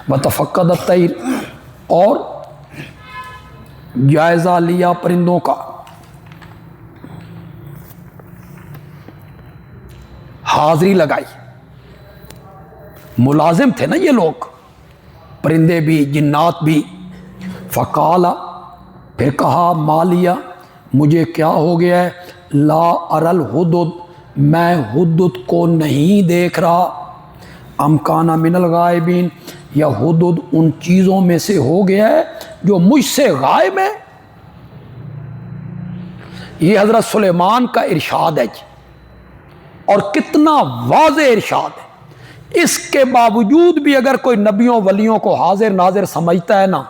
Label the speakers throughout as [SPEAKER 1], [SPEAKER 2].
[SPEAKER 1] وتفقد الطیر، اور جائزہ لیا پرندوں کا، حاضری لگائی، ملازم تھے نا یہ لوگ، پرندے بھی جنات بھی۔ فقال، پھر کہا مالیا، مجھے کیا ہو گیا ہے، لا ارل ہدد، میں ہدد کو نہیں دیکھ رہا، ام کان من الغائبین، یا ہدد ان چیزوں میں سے ہو گیا ہے جو مجھ سے غائب ہے۔ یہ حضرت سلیمان کا ارشاد ہے جی، اور کتنا واضح ارشاد ہے۔ اس کے باوجود بھی اگر کوئی نبیوں ولیوں کو حاضر ناظر سمجھتا ہے نا،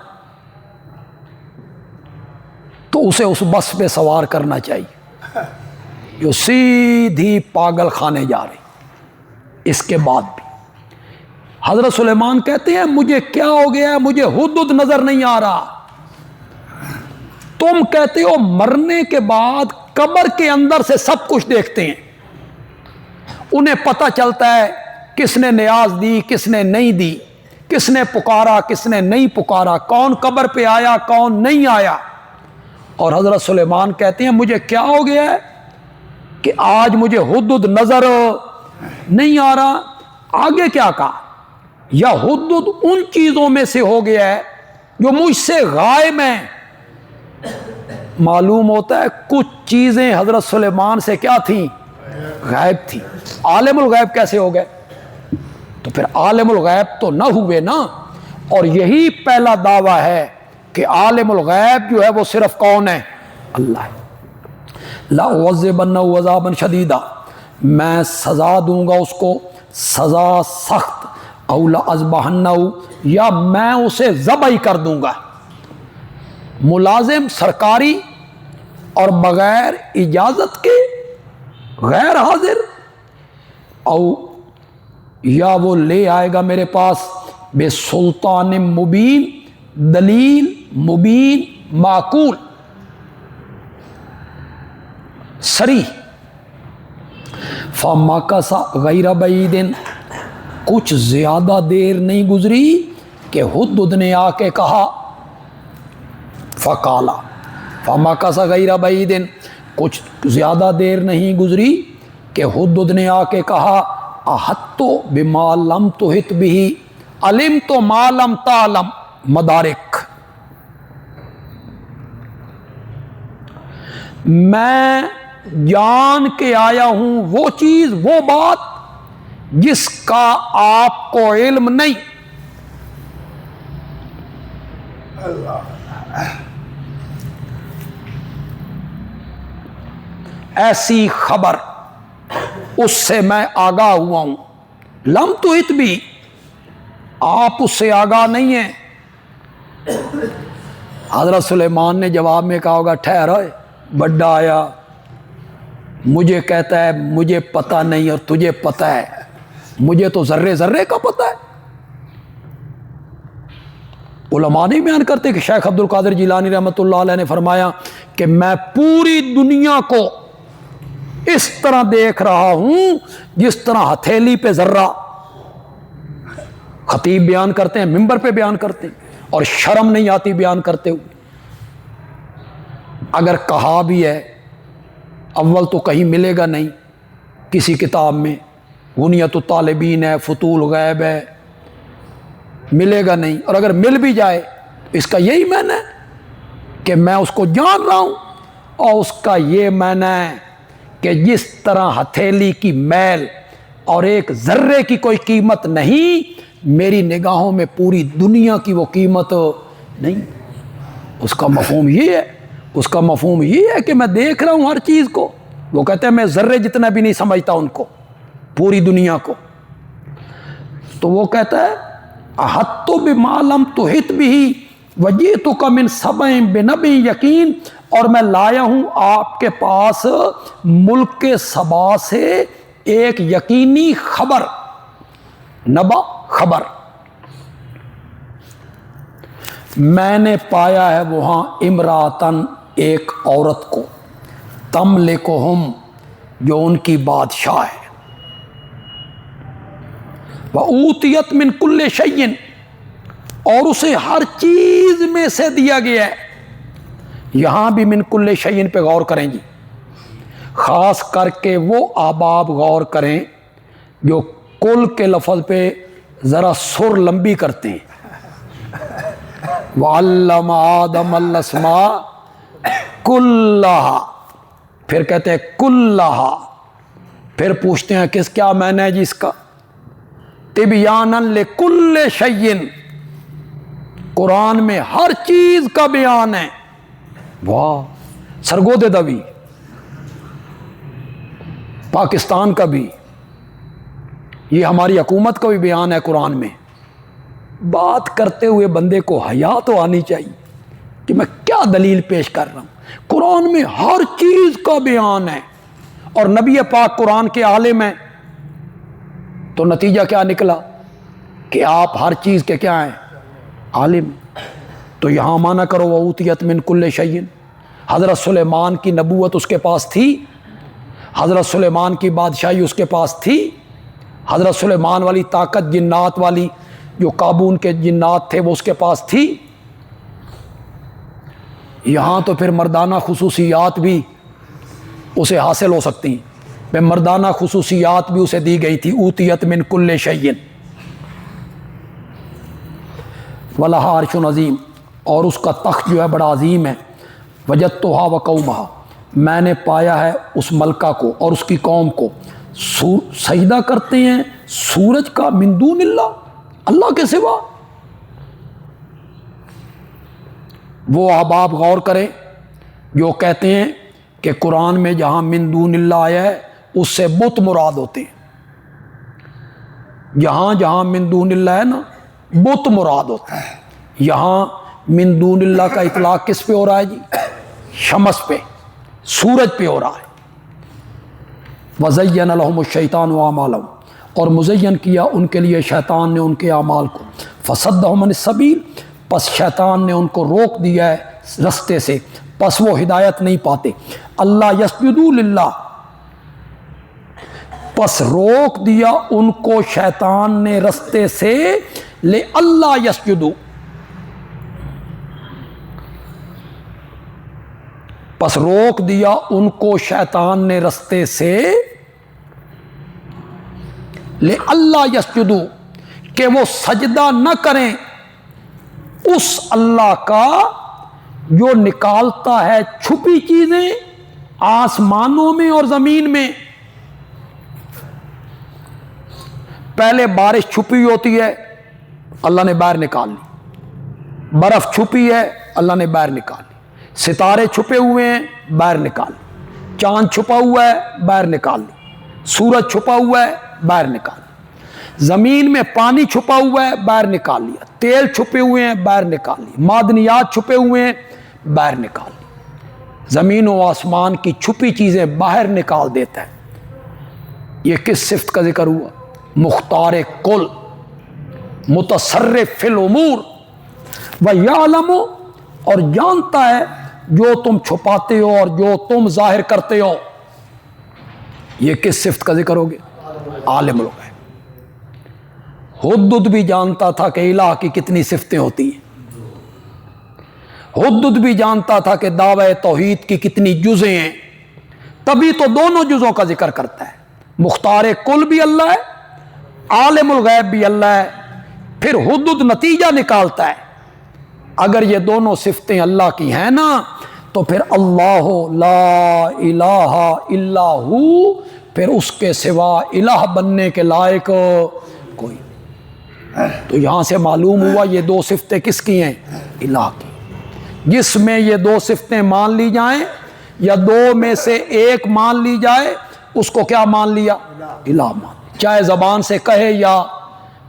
[SPEAKER 1] تو اسے اس بس پہ سوار کرنا چاہیے جو سیدھی پاگل خانے جا رہی۔ اس کے بعد بھی حضرت سلیمان کہتے ہیں مجھے کیا ہو گیا ہے، مجھے ہدد نظر نہیں آ رہا۔ تم کہتے ہو مرنے کے بعد قبر کے اندر سے سب کچھ دیکھتے ہیں، انہیں پتہ چلتا ہے کس نے نیاز دی کس نے نہیں دی، کس نے پکارا کس نے نہیں پکارا، کون قبر پہ آیا کون نہیں آیا۔ اور حضرت سلیمان کہتے ہیں مجھے کیا ہو گیا ہے کہ آج مجھے ہدد نظر نہیں آ رہا۔ آگے کیا کہا، یا ہدد ان چیزوں میں سے ہو گیا ہے جو مجھ سے غائب ہیں۔ معلوم ہوتا ہے کچھ چیزیں حضرت سلیمان سے کیا تھیں، غائب تھی۔ عالم الغیب کیسے ہو گئے؟ تو پھر عالم الغیب تو نہ ہوئے نا۔ اور یہی پہلا دعویٰ ہے کہ عالم الغیب جو ہے وہ صرف کون ہے، اللہ ہے۔ لَأُعَذِّبَنَّهُ عَذَابًا شَدِيدًا، میں سزا دوں گا اس کو سزا سخت، اَوْ لَأَذْبَحَنَّهُ، یا میں اسے ذبح ہی کر دوں گا۔ ملازم سرکاری اور بغیر اجازت کے غیر حاضر، او یا وہ لے آئے گا میرے پاس بے سلطان مبین، دلیل مبین معقول صریح۔ فَمَكَثَ غَيْرَ بَعِيدٍ، کچھ زیادہ دیر نہیں گزری کہ ہدد نے آ کے کہا، فقالا فَمَكَثَ غَيْرَ بَعِيدٍ، کچھ زیادہ دیر نہیں گزری کہ ہدد نے آ کے کہا، احطت بما لم تحط به علمت ما لم تعلم، مدارک، میں جان کے آیا ہوں وہ چیز وہ بات جس کا آپ کو علم نہیں۔ ایسی خبر اس سے میں آگاہ ہوا ہوں، لم تحط بھی، آپ اس سے آگاہ نہیں ہیں۔ حضرت سلیمان نے جواب میں کہا ہوگا ٹھہر بڑا آیا، مجھے کہتا ہے مجھے پتہ نہیں اور تجھے پتہ ہے، مجھے تو ذرے ذرے کا پتہ ہے۔ علماء نہیں بیان کرتے کہ شیخ عبد القادر جیلانی رحمۃ اللہ علیہ نے فرمایا کہ میں پوری دنیا کو اس طرح دیکھ رہا ہوں جس طرح ہتھیلی پہ ذرہ۔ خطیب بیان کرتے ہیں، ممبر پہ بیان کرتے ہیں، اور شرم نہیں آتی بیان کرتے ہوئے۔ اگر کہا بھی ہے اول تو کہیں ملے گا نہیں کسی کتاب میں، غنیت الطالبین ہے، فتول غیب ہے، ملے گا نہیں۔ اور اگر مل بھی جائے اس کا یہی معنی ہے کہ میں اس کو جان رہا ہوں، اور اس کا یہ معنی ہے کہ جس طرح ہتھیلی کی میل اور ایک ذرے کی کوئی قیمت نہیں، میری نگاہوں میں پوری دنیا کی وہ قیمت نہیں۔ اس کا مفہوم یہ ہے، اس کا مفہوم یہ ہے کہ میں دیکھ رہا ہوں ہر چیز کو۔ وہ کہتے ہیں میں ذرے جتنا بھی نہیں سمجھتا ان کو، پوری دنیا کو۔ تو وہ کہتا ہے احطت بما لم تحط به وجئتک من سبع بنبأ یقین، اور میں لایا ہوں آپ کے پاس ملک کے سبا سے ایک یقینی خبر، نبا خبر۔ میں نے پایا ہے وہاں امراتن، ایک عورت کو، تملکہم، جو ان کی بادشاہ ہے، وَأُوتِیَتْ مِن كُلِّ شَيْءٍ، اور اسے ہر چیز میں سے دیا گیا ہے. یہاں بھی من کل شیء پہ غور کریں جی، خاص کر کے وہ احباب غور کریں جو کل کے لفظ پہ ذرا سر لمبی کرتے ہیں. وَعَلَّمَ آدَمَ الْأَسْمَاءَ كُلَّهَا، پھر کہتے ہیں كُلَّهَا، پھر پوچھتے ہیں کیا معنی ہے جی اس کا؟ تِبْيَانًا لِكُلِّ شَيْءٍ، قرآن میں ہر چیز کا بیان ہے. واہ، سرگودے دوی پاکستان کا بھی، یہ ہماری حکومت کا بھی بیان ہے قرآن میں. بات کرتے ہوئے بندے کو حیا تو آنی چاہیے کہ میں کیا دلیل پیش کر رہا ہوں. قرآن میں ہر چیز کا بیان ہے، اور نبی پاک قرآن کے عالم ہیں، تو نتیجہ کیا نکلا کہ آپ ہر چیز کے کیا ہیں؟ عالم. تو یہاں مانا کرو وَأُوتِيَتْ مِن كُلِّ شَيْءٍ. حضرت سلیمان کی نبوت اس کے پاس تھی، حضرت سلیمان کی بادشاہی اس کے پاس تھی، حضرت سلیمان والی طاقت جنات والی جو قابون کے جنات تھے وہ اس کے پاس تھی. یہاں تو پھر مردانہ خصوصیات بھی اسے حاصل ہو سکتی ہیں، پھر مردانہ خصوصیات بھی اسے دی گئی تھی. اوتیت من کل شیء وَلَهَا عَرْشٌ عظیم، اور اس کا تخت جو ہے بڑا عظیم ہے. وَجَدتُّهَا وَقَوْمَهَا، میں نے پایا ہے اس ملکہ کو اور اس کی قوم کو سجدہ کرتے ہیں سورج کا من دون اللہ، اللہ کے سوا. وہ احباب غور کریں جو کہتے ہیں کہ قرآن میں جہاں من دون اللہ آیا ہے اس سے بت مراد ہوتے ہیں. جہاں جہاں من دون اللہ ہے نا بت مراد ہوتا ہے. یہاں من دون اللہ کا اطلاق کس پہ ہو رہا ہے جی؟ شمس پہ، سورج پہ ہو رہا ہے. وَزَيَّنَ لَهُمُ الشَّيْطَانُ أَعْمَالَهُمْ، اور مزین کیا ان کے لیے شیطان نے ان کے اعمال کو. فَصَدَّهُمْ عَنِ السَّبِيلِ، پس شیطان نے ان کو روک دیا ہے رستے سے، پس وہ ہدایت نہیں پاتے. اللہ یسجدوا للہ، پس روک دیا ان کو شیطان نے رستے سے، لے اللہ یسجدوا، پس روک دیا ان کو شیطان نے رستے سے، لے اللہ یسجدوا، کہ وہ سجدہ نہ کریں اس اللہ کا جو نکالتا ہے چھپی چیزیں آسمانوں میں اور زمین میں. پہلے بارش چھپی ہوتی ہے، اللہ نے باہر نکال لی. برف چھپی ہے، اللہ نے باہر نکال لی. ستارے چھپے ہوئے ہیں، باہر نکال لی. چاند چھپا ہوا ہے، باہر نکال لی. سورج چھپا ہوا ہے، باہر نکال لی. زمین میں پانی چھپا ہوا ہے، باہر نکال لیا. تیل چھپے ہوئے ہیں، باہر نکال لی. معدنیات چھپے ہوئے ہیں، باہر نکال لی. زمین و آسمان کی چھپی چیزیں باہر نکال دیتا ہے. یہ کس صفت کا ذکر ہوا؟ مختار کل، متصرف فی الامور، وَيَعْلَمُ، اور جانتا ہے جو تم چھپاتے ہو اور جو تم ظاہر کرتے ہو. یہ کس صفت کا ذکر ہو گیا؟ عالم لوگ ہے. حدد بھی جانتا تھا کہ الہ کی کتنی صفتیں ہوتی ہیں. حدد بھی جانتا تھا کہ دعوی توحید کی کتنی جزیں ہیں. تبھی تو دونوں جزوں کا ذکر کرتا ہے. مختار کل بھی اللہ ہے، عالم الغیب بھی اللہ ہے. پھر حدد نتیجہ نکالتا ہے. اگر یہ دونوں صفتیں اللہ کی ہیں نا تو پھر اللہ لا الہ الا ہو، پھر اس کے سوا الہ بننے کے لائق کوئی. تو یہاں سے معلوم ہوا یہ دو صفتیں کس کی ہیں؟ الہ کی. جس میں یہ دو صفتیں مان لی جائیں یا دو میں سے ایک مان لی جائے اس کو کیا مان لیا؟ الہ مان. چاہے زبان سے کہے یا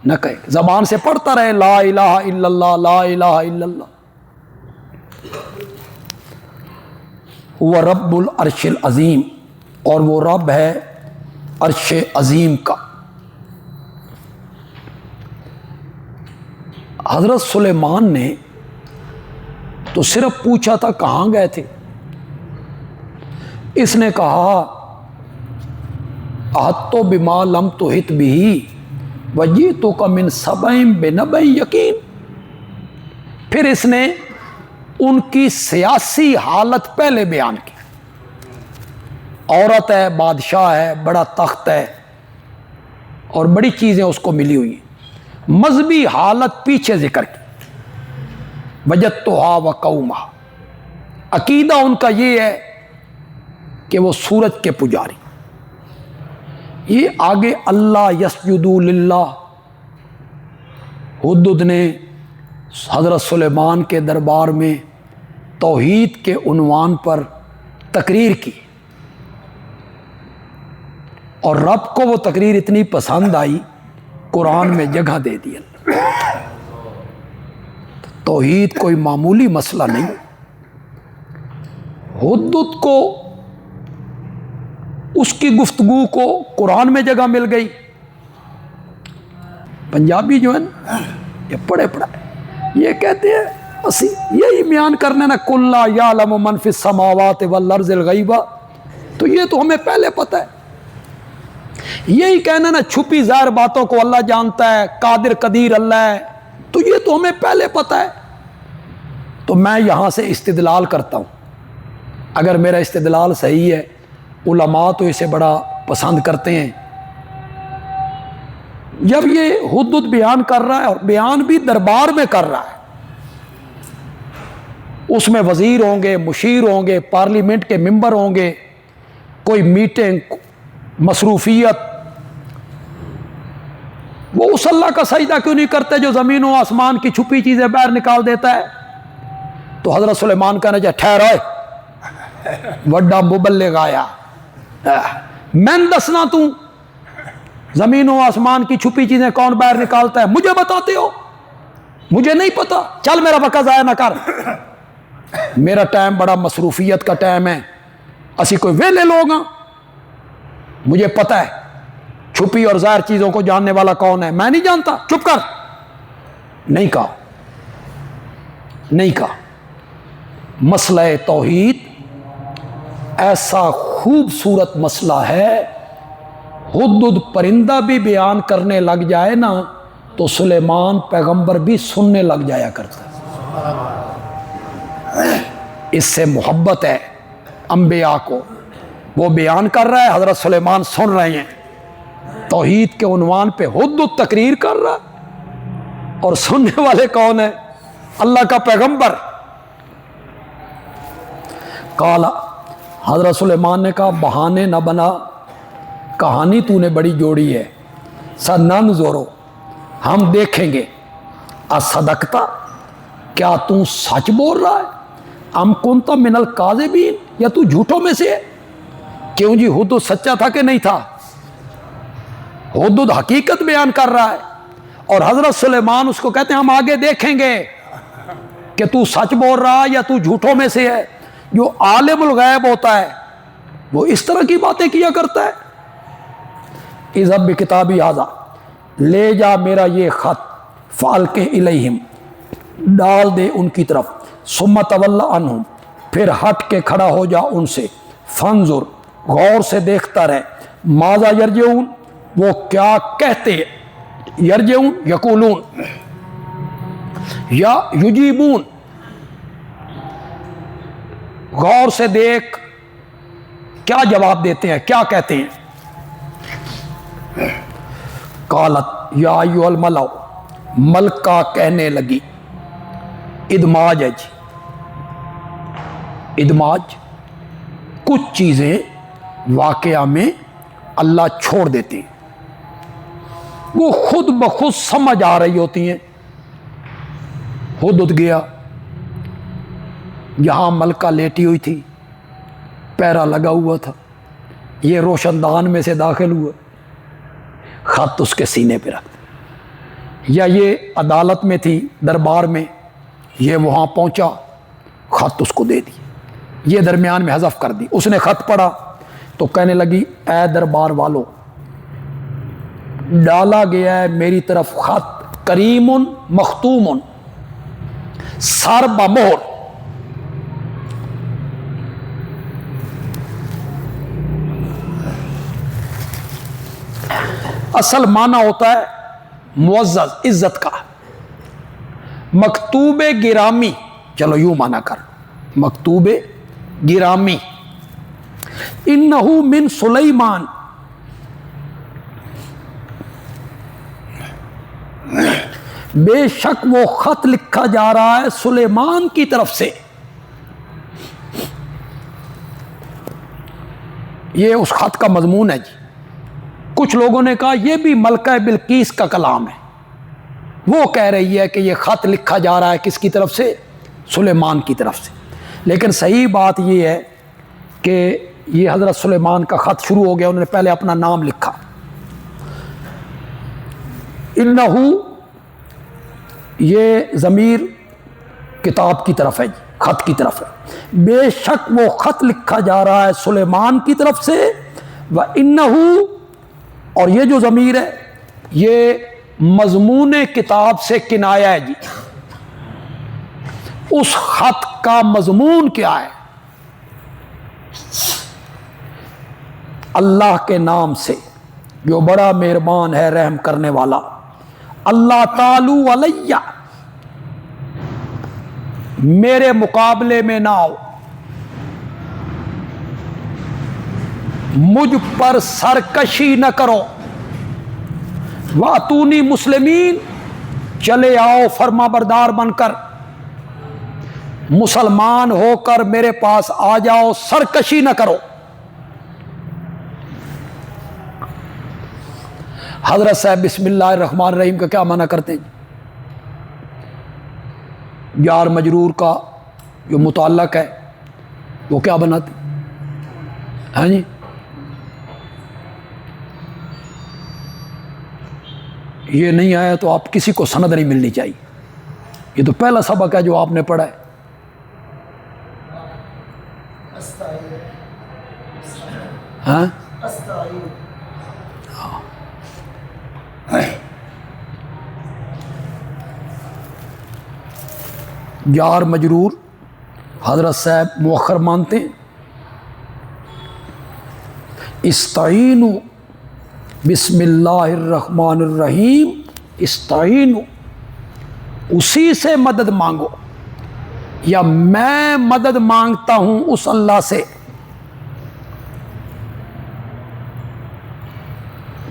[SPEAKER 1] نہ کہے، زبان سے پڑھتا رہے لا الہ الا اللہ، لا الہ الا اللہ. وہ رب العرش العظیم، اور وہ رب ہے عرش عظیم کا. حضرت سلیمان نے تو صرف پوچھا تھا کہاں گئے تھے. اس نے کہا احطت بما لم تحط به وجئتک من سبأ بنبأ یقین. پھر اس نے ان کی سیاسی حالت پہلے بیان کی. عورت ہے, بادشاہ ہے, بڑا تخت ہے اور بڑی چیزیں اس کو ملی ہوئی ہیں. مذہبی حالت پیچھے ذکر کی. وجدتھا وقومھا, عقیدہ ان کا یہ ہے کہ وہ سورج کے پجاری. یہ آگے اللہ یسجدوا للہ, ہدہد نے حضرت سلیمان کے دربار میں توحید کے عنوان پر تقریر کی, اور رب کو وہ تقریر اتنی پسند آئی, قرآن میں جگہ دے دی. توحید کوئی معمولی مسئلہ نہیں. ہدہد کو اس کی گفتگو کو قرآن میں جگہ مل گئی. پنجابی جو ہے نا, یہ پڑھے پڑھا یہ کہتے ہیں اسی یہی بیان کرنے نا قل لا یعلم من فی السماوات والارض الغیب, تو یہ تو ہمیں پہلے پتہ ہے. یہی کہنا نا چھپی ظاہر باتوں کو اللہ جانتا ہے, قادر قدیر اللہ ہے, تو یہ تو ہمیں پہلے پتہ ہے. تو میں یہاں سے استدلال کرتا ہوں, اگر میرا استدلال صحیح ہے, علماء تو اسے بڑا پسند کرتے ہیں. جب یہ ہدہد بیان کر رہا ہے, اور بیان بھی دربار میں کر رہا ہے, اس میں وزیر ہوں گے, مشیر ہوں گے, پارلیمنٹ کے ممبر ہوں گے, کوئی میٹنگ, مصروفیت, وہ اس اللہ کا سجدہ کیوں نہیں کرتے جو زمین و آسمان کی چھپی چیزیں باہر نکال دیتا ہے؟ تو حضرت سلیمان کہنا چاہے ٹھہرو, وڈا مبلغ آیا, میں دسنا تو زمین و آسمان کی چھپی چیزیں کون باہر نکالتا ہے, مجھے بتاتے ہو, مجھے نہیں پتا, چل میرا وقت ضائع نہ کر, میرا ٹائم بڑا مصروفیت کا ٹائم ہے, اسی کوئی ویلے لوگ ہیں, مجھے پتا ہے چھپی اور ظاہر چیزوں کو جاننے والا کون ہے, میں نہیں جانتا, چپ کر. نہیں کہا, نہیں کہا. مسئلہ توحید ایسا خوبصورت مسئلہ ہے, ہدہد پرندہ بھی بیان کرنے لگ جائے نا تو سلیمان پیغمبر بھی سننے لگ جایا کرتا ہے. اس سے محبت ہے انبیاء کو, وہ بیان کر رہا ہے, حضرت سلیمان سن رہے ہیں. توحید کے عنوان پہ ہدہد تقریر کر رہا ہے, اور سننے والے کون ہیں؟ اللہ کا پیغمبر. قالا, حضرت سلیمان نے کہا بہانے نہ بنا, کہانی تو نے بڑی جوڑی ہے. سننظر, ہم دیکھیں گے. اصدقتا, کیا تو سچ بول رہا ہے؟ ام کنت من الکاذبین, یا تو جھوٹوں میں سے ہے؟ کیوں جی, ہدہد سچا تھا کہ نہیں تھا؟ ہدہد حقیقت بیان کر رہا ہے, اور حضرت سلیمان اس کو کہتے ہیں ہم آگے دیکھیں گے کہ تو سچ بول رہا ہے یا تو جھوٹوں میں سے ہے. جو عالم الغیب ہوتا ہے وہ اس طرح کی باتیں کیا کرتا ہے. اذهب بکتابی ھذا, لے جا میرا یہ خط, فالق الیہم, ڈال دے ان کی طرف. ثم تول عنہم, پھر ہٹ کے کھڑا ہو جا ان سے. فانظر, غور سے دیکھتا رہے. ماذا یرجعون, وہ کیا کہتے ہیں. یرجعون یقولون, یا یجیبون, غور سے دیکھ کیا جواب دیتے ہیں, کیا کہتے ہیں. قالت یا ایھا الملأ, ملکہ کہنے لگی. ادماج ہے جی, ادماج, کچھ چیزیں واقعہ میں اللہ چھوڑ دیتے ہیں, وہ خود بخود سمجھ آ رہی ہوتی ہیں. ہدہد گیا, یہاں ملکہ لیٹی ہوئی تھی, پیرا لگا ہوا تھا, یہ روشن دان میں سے داخل ہوا, خط اس کے سینے پہ رکھ. یا یہ عدالت میں تھی, دربار میں, یہ وہاں پہنچا, خط اس کو دے دی, یہ درمیان میں حذف کر دی. اس نے خط پڑھا تو کہنے لگی اے دربار والو, ڈالا گیا ہے میری طرف خط, کریم مختوم, سر بمہر. اصل معنی ہوتا ہے معزز, عزت کا. مکتوب گرامی، چلو یوں مانا کر، مکتوب گرامی، انہو من سلیمان، بے شک وہ خط لکھا جا رہا ہے سلیمان کی طرف سے. یہ اس خط کا مضمون ہے جی. کچھ لوگوں نے کہا یہ بھی ملکہ بلقیس کا کلام ہے، وہ کہہ رہی ہے کہ یہ خط لکھا جا رہا ہے کس کی طرف سے؟ سلیمان کی طرف سے. لیکن صحیح بات یہ ہے کہ یہ حضرت سلیمان کا خط شروع ہو گیا، انہوں نے پہلے اپنا نام لکھا. انہو، یہ ضمیر کتاب کی طرف ہے، خط کی طرف ہے. بے شک وہ خط لکھا جا رہا ہے سلیمان کی طرف سے. وَإِنَّهُ، اور یہ جو ضمیر ہے یہ مضمون کتاب سے کنایا ہے جی. اس خط کا مضمون کیا ہے؟ اللہ کے نام سے جو بڑا مہربان ہے رحم کرنے والا. اللہ تعالی علیہ، میرے مقابلے میں نہ آؤ، مجھ پر سرکشی نہ کرو. وَأْتُونِي مسلمین، چلے آؤ فرما بردار بن کر، مسلمان ہو کر میرے پاس آ جاؤ، سرکشی نہ کرو. حضرت صاحب بسم اللہ الرحمن الرحیم کا کیا معنی کرتے ہیں؟ جار مجرور کا جو متعلق ہے وہ کیا بناتے ہیں جی؟ یہ نہیں آیا تو آپ کسی کو سند نہیں ملنی چاہیے. یہ تو پہلا سبق ہے جو آپ نے پڑھا ہے. ہاں جار مجرور حضرت صاحب مؤخر مانتے ہیں. استعینوا بسم اللہ الرحمن الرحیم، استعینوا، اسی سے مدد مانگو، یا میں مدد مانگتا ہوں اس اللہ سے.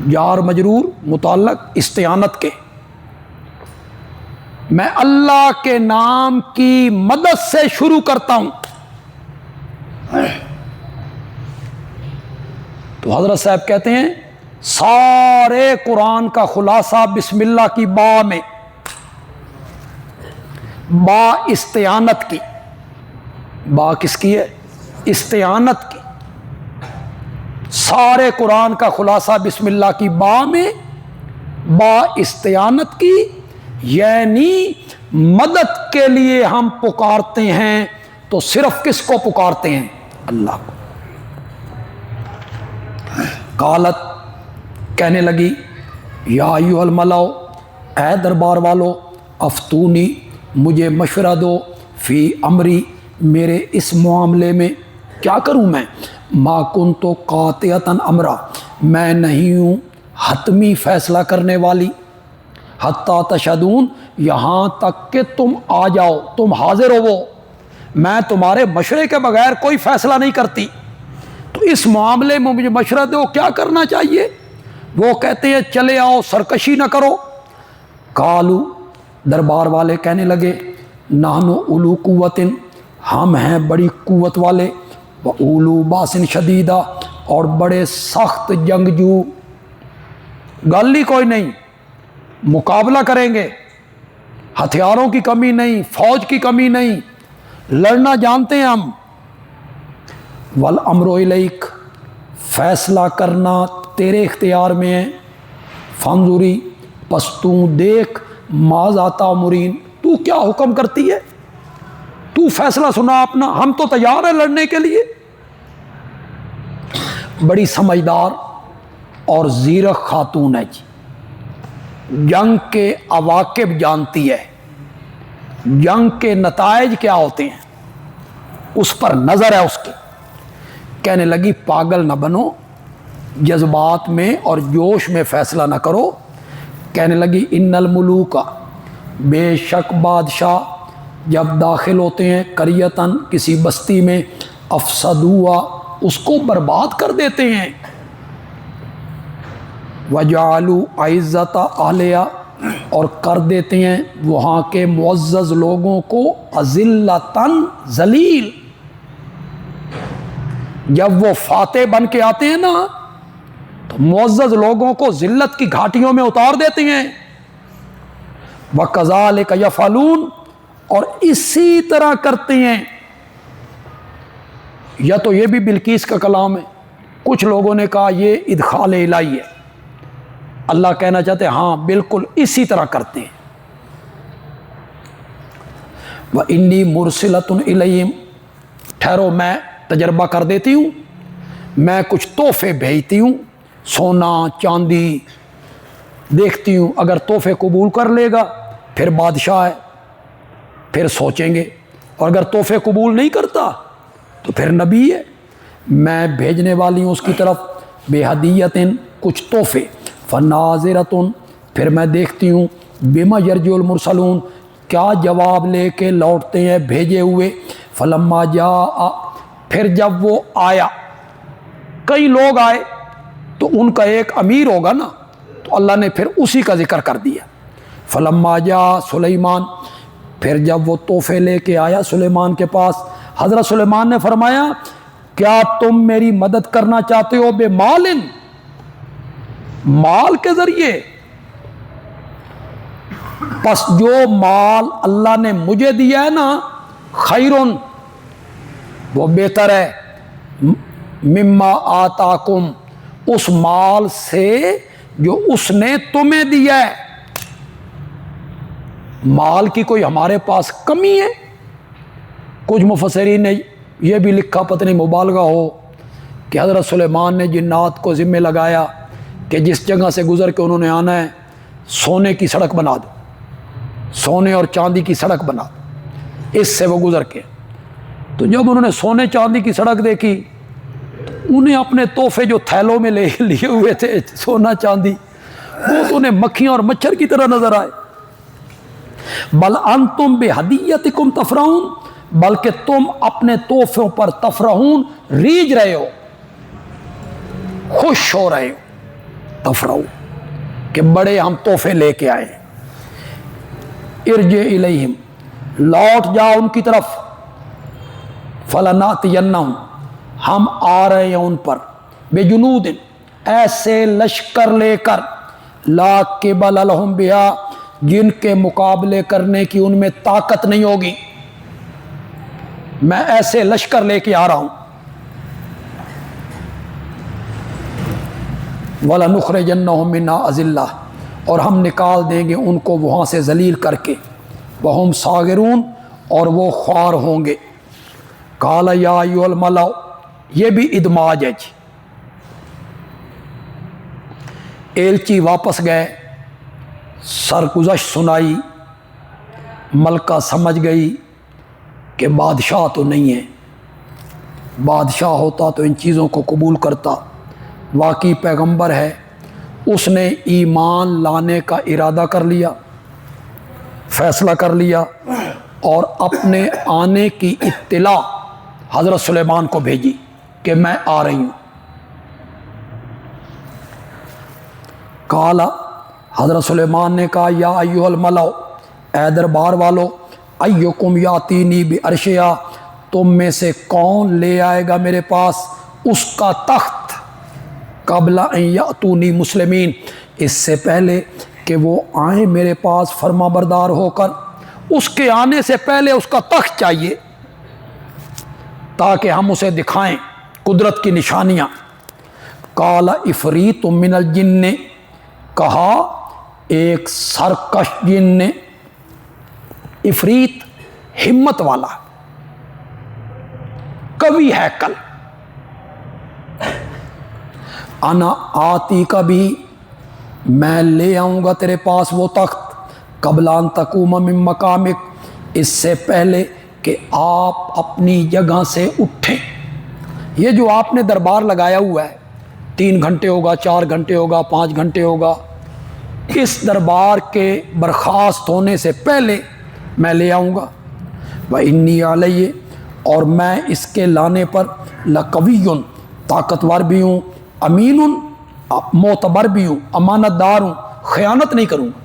[SPEAKER 1] جار مجرور متعلق استعانت کے، میں اللہ کے نام کی مدد سے شروع کرتا ہوں. تو حضرت صاحب کہتے ہیں سارے قرآن کا خلاصہ بسم اللہ کی با میں، با استعانت کی. با کس کی ہے؟ استعانت کی. سارے قرآن کا خلاصہ بسم اللہ کی با میں، با استعانت کی، یعنی مدد کے لیے ہم پکارتے ہیں تو صرف کس کو پکارتے ہیں؟ اللہ کو. قالت، کہنے لگی، یا ایھا الملأ، اے دربار والو، افتونی، مجھے مشورہ دو، فی امری، میرے اس معاملے میں. کیا کروں میں؟ ما کنت قاطعۃ امرا، میں نہیں ہوں حتمی فیصلہ کرنے والی. حتی تشہدون، یہاں تک کہ تم آ جاؤ، تم حاضر ہو. میں تمہارے مشورے کے بغیر کوئی فیصلہ نہیں کرتی، تو اس معاملے میں مجھے مشورہ دو، کیا کرنا چاہیے؟ وہ کہتے ہیں چلے آؤ، سرکشی نہ کرو. قالو، دربار والے کہنے لگے، نحن اولو قوت، ہم ہیں بڑی قوت والے، اولو باس شدیدہ، اور بڑے سخت جنگجو. گل ہی کوئی نہیں، مقابلہ کریں گے، ہتھیاروں کی کمی نہیں، فوج کی کمی نہیں، لڑنا جانتے ہیں ہم. والامر الیک، فیصلہ کرنا تیرے اختیار میں ہے. فانظری، پس تو دیکھ، ماذا تأمرین، تو کیا حکم کرتی ہے، تو فیصلہ سنا اپنا، ہم تو تیار ہیں لڑنے کے لیے. بڑی سمجھدار اور زیرک خاتون ہے جی. جنگ کے عواقب جانتی ہے، جنگ کے نتائج کیا ہوتے ہیں اس پر نظر ہے اس کی. کہنے لگی پاگل نہ بنو، جذبات میں اور جوش میں فیصلہ نہ کرو. کہنے لگی ان الملوک، بے شک بادشاہ جب داخل ہوتے ہیں قریتن کسی بستی میں افسدوا اس کو برباد کر دیتے ہیں، وجعلوا عزت اہلیہ اور کر دیتے ہیں وہاں کے معزز لوگوں کو اذلتن ذلیل۔ جب وہ فاتح بن کے آتے ہیں نا تو معزز لوگوں کو ذلت کی گھاٹیوں میں اتار دیتے ہیں۔ وَكَذَلِكَ يَفْعَلُونَ اور اسی طرح کرتے ہیں۔ یا تو یہ بھی بلقیس کا کلام ہے، کچھ لوگوں نے کہا یہ ادخال الہی ہے، اللہ کہنا چاہتے ہیں ہاں بالکل اسی طرح کرتے ہیں۔ وَإِنِّي مُرْسِلَةٌ إِلَيْهِمْ ٹھہرو میں تجربہ کر دیتی ہوں، میں کچھ تحفے بھیجتی ہوں، سونا چاندی دیکھتی ہوں، اگر تحفے قبول کر لے گا پھر بادشاہ ہے، پھر سوچیں گے، اور اگر تحفے قبول نہیں کرتا تو پھر نبی ہے۔ میں بھیجنے والی ہوں اس کی طرف بے ہدیتن کچھ تحفے، فناظرتن پھر میں دیکھتی ہوں بما یرجع المرسلون کیا جواب لے کے لوٹتے ہیں بھیجے ہوئے۔ فلما جاء پھر جب وہ آیا، کئی لوگ آئے تو ان کا ایک امیر ہوگا نا، تو اللہ نے پھر اسی کا ذکر کر دیا۔ فلما جاء سلیمان پھر جب وہ تحفے لے کے آیا سلیمان کے پاس، حضرت سلیمان نے فرمایا کیا تم میری مدد کرنا چاہتے ہو بے مال، مال کے ذریعے؟ پس جو مال اللہ نے مجھے دیا ہے نا خیرن وہ بہتر ہے، مما آتاکم اس مال سے جو اس نے تمہیں دیا ہے۔ مال کی کوئی ہمارے پاس کمی ہے؟ کچھ مفسرین نے یہ بھی لکھا، پتہ نہیں مبالغہ ہو، کہ حضرت سلیمان نے جنات کو ذمہ لگایا کہ جس جگہ سے گزر کے انہوں نے آنا ہے سونے کی سڑک بنا دو، سونے اور چاندی کی سڑک بنا دو، اس سے وہ گزر کے۔ تو جب انہوں نے سونے چاندی کی سڑک دیکھی تو انہیں اپنے تحفے جو تھیلوں میں لیے ہوئے تھے سونا چاندی، وہ تو انہیں مکھیاں اور مچھر کی طرح نظر آئے۔ بل انتم بہدیتکم تفرحون بلکہ تم اپنے تحفوں پر تفرحون ریجھ رہے ہو، خوش ہو رہے ہو، تفرحون کہ بڑے ہم تحفے لے کے آئے ہیں۔ ارجع الیہم لوٹ جاؤ ان کی طرف، فلناتینہم ہم آ رہے ہیں ان پر، بجنود ایسے لشکر لے کر، لا قبل لہم بہا جن کے مقابلے کرنے کی ان میں طاقت نہیں ہوگی، میں ایسے لشکر لے کے آ رہا ہوں۔ وَلَنُخْرِجَنَّهُم مِّنْهَا أَذِلَّةً اور ہم نکال دیں گے ان کو وہاں سے ذلیل کر کے، وَهُمْ صَاغِرُونَ اور وہ خوار ہوں گے۔ قَالَ يَا أَيُّهَا الْمَلَأُ یہ بھی ادماج ہے جی۔ ایلچی واپس گئے، سرگزشت سنائی، ملکہ سمجھ گئی کہ بادشاہ تو نہیں ہے، بادشاہ ہوتا تو ان چیزوں کو قبول کرتا، واقعی پیغمبر ہے۔ اس نے ایمان لانے کا ارادہ کر لیا، فیصلہ کر لیا، اور اپنے آنے کی اطلاع حضرت سلیمان کو بھیجی کہ میں آ رہی ہوں۔ قال حضرت سلیمان نے کہا یا ایھا الملأ اے دربار والو، ایکم یاتینی بعرشہا تم میں سے کون لے آئے گا میرے پاس اس کا تخت، قبل ان یاتونی مسلمین اس سے پہلے کہ وہ آئیں میرے پاس فرما بردار ہو کر، اس کے آنے سے پہلے اس کا تخت چاہیے تاکہ ہم اسے دکھائیں قدرت کی نشانیاں۔ قال عفریت من الجن نے کہا ایک سرکش جن نے، عفریت ہمت والا، قوی ہیکل، انا آتی کا بھی میں لے آؤں گا تیرے پاس وہ تخت، قبل ان تقوم من مقامک اس سے پہلے کہ آپ اپنی جگہ سے اٹھیں۔ یہ جو آپ نے دربار لگایا ہوا ہے 3 گھنٹے ہوگا، 4 گھنٹے ہوگا، 5 گھنٹے ہوگا، اس دربار کے برخاست ہونے سے پہلے میں لے آؤں گا۔ وَإِنِّي عَلَيْهِ، اور میں اس کے لانے پر لَقَوِيٌّ، طاقتور بھی ہوں، امین، معتبر بھی ہوں، امانت دار ہوں، خیانت نہیں کروں گا۔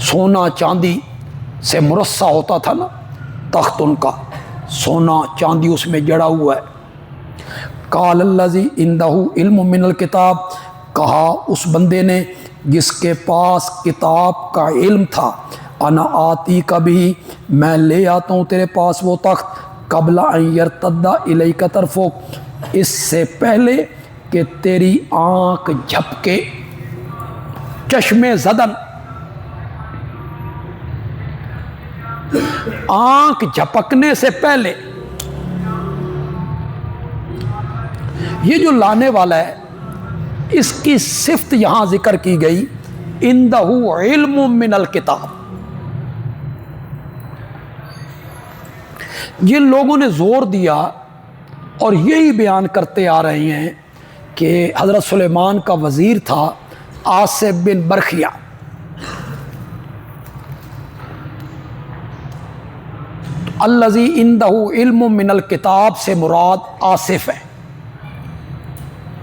[SPEAKER 1] سونا چاندی سے مرصع ہوتا تھا نا تخت ان کا، سونا چاندی اس میں جڑا ہوا ہے۔ قال الذی عندہ علم من الکتاب، کہا اس بندے نے جس کے پاس کتاب کا علم تھا، انا آتی کبھی، میں لے آتا ہوں تیرے پاس وہ تخت، قبل ان یرتد الیک طرفک، اس سے پہلے کہ تیری آنکھ جھپکے، چشم زدن، آنکھ جھپکنے سے پہلے۔ یہ جو لانے والا ہے اس کی صفت یہاں ذکر کی گئی، عندہ علم من الکتاب۔ جن لوگوں نے زور دیا اور یہی بیان کرتے آ رہے ہیں کہ حضرت سلیمان کا وزیر تھا آصف بن برخیہ، الذی عندہ علم من الکتاب سے مراد آصف ہے،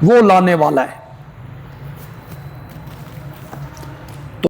[SPEAKER 1] وہ لانے والا ہے۔